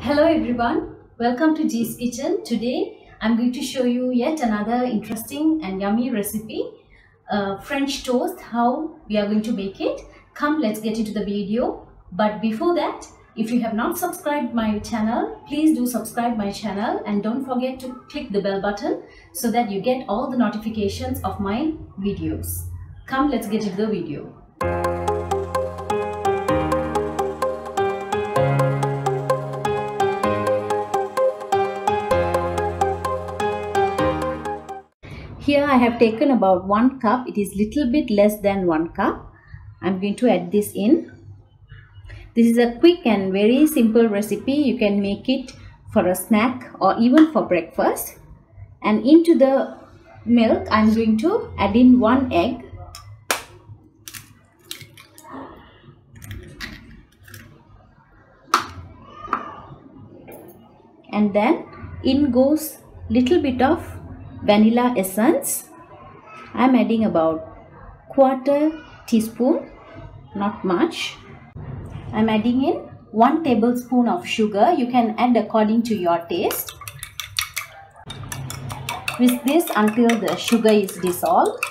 Hello everyone, welcome to G's Kitchen. Today I'm going to show you yet another interesting and yummy recipe, French toast, how we are going to make it. Come, let's get into the video. But before that, if you have not subscribed my channel, please do subscribe my channel and don't forget to click the bell button so that you get all the notifications of my videos. Come, let's get into the video. Here I have taken about 1 cup. It is little bit less than 1 cup. I'm going to add this in. This is a quick and very simple recipe. You can make it for a snack or even for breakfast. And into the milk, I'm going to add in 1 egg. And then in goes little bit of vanilla essence. I'm adding about 1/4 teaspoon, not much. I'm adding in 1 tablespoon of sugar. You can add according to your taste. Whisk this until the sugar is dissolved.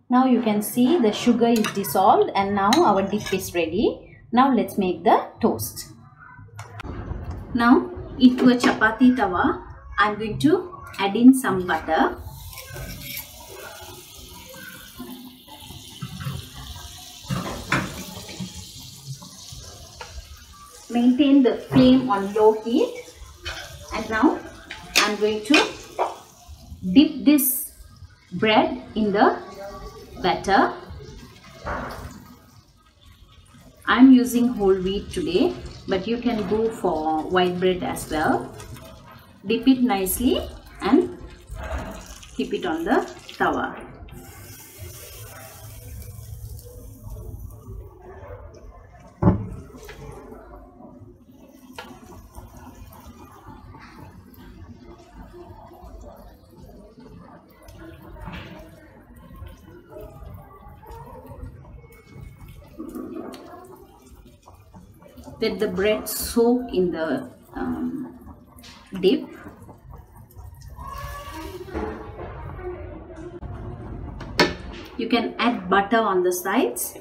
Now you can see the sugar is dissolved and now our dip is ready. Now let's make the toast. Now into a chapati tawa, I'm going to add in some butter. Maintain the flame on low heat. And now I'm going to dip this bread in the batter. I'm using whole wheat today, but you can go for white bread as well. Dip it nicely and keep it on the tawa. Let the bread soak in the dip. You can add butter on the sides.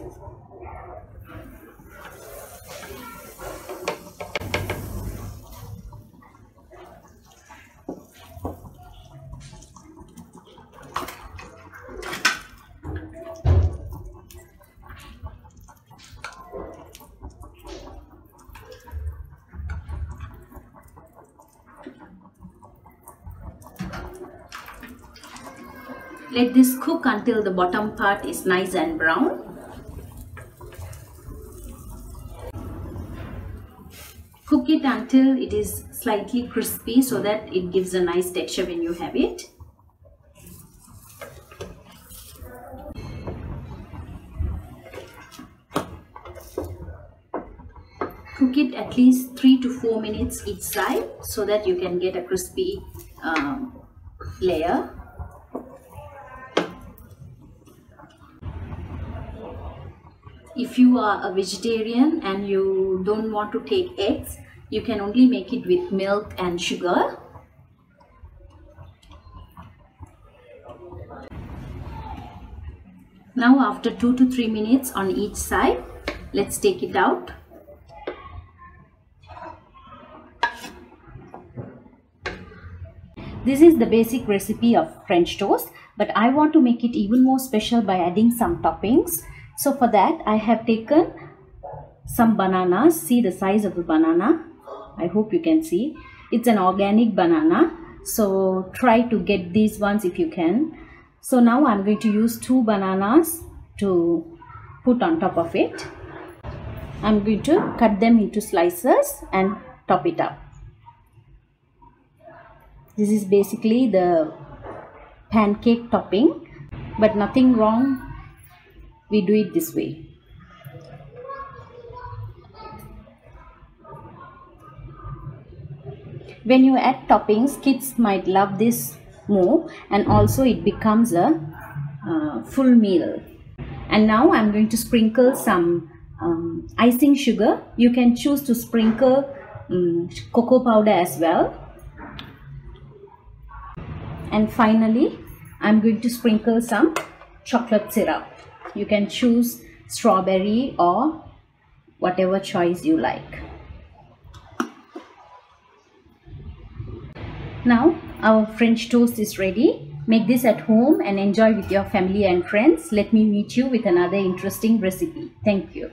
Let this cook until the bottom part is nice and brown. Cook it until it is slightly crispy so that it gives a nice texture when you have it. Cook it at least 3 to 4 minutes each side so that you can get a crispy layer. If you are a vegetarian and you don't want to take eggs, you can only make it with milk and sugar. Now after 2 to 3 minutes on each side, let's take it out. This is the basic recipe of French toast, but I want to make it even more special by adding some toppings. So for that, I have taken some bananas. See the size of the banana. I hope you can see. It's an organic banana. So try to get these ones if you can. So now I'm going to use 2 bananas to put on top of it. I'm going to cut them into slices and top it up. This is basically the pancake topping, but nothing wrong. We do it this way. When you add toppings, kids might love this more, and also it becomes a full meal. And now I'm going to sprinkle some icing sugar. You can choose to sprinkle cocoa powder as well. And finally, I'm going to sprinkle some chocolate syrup. You can choose strawberry or whatever choice you like. Now our French toast is ready. Make this at home and enjoy with your family and friends. Let me meet you with another interesting recipe. Thank you.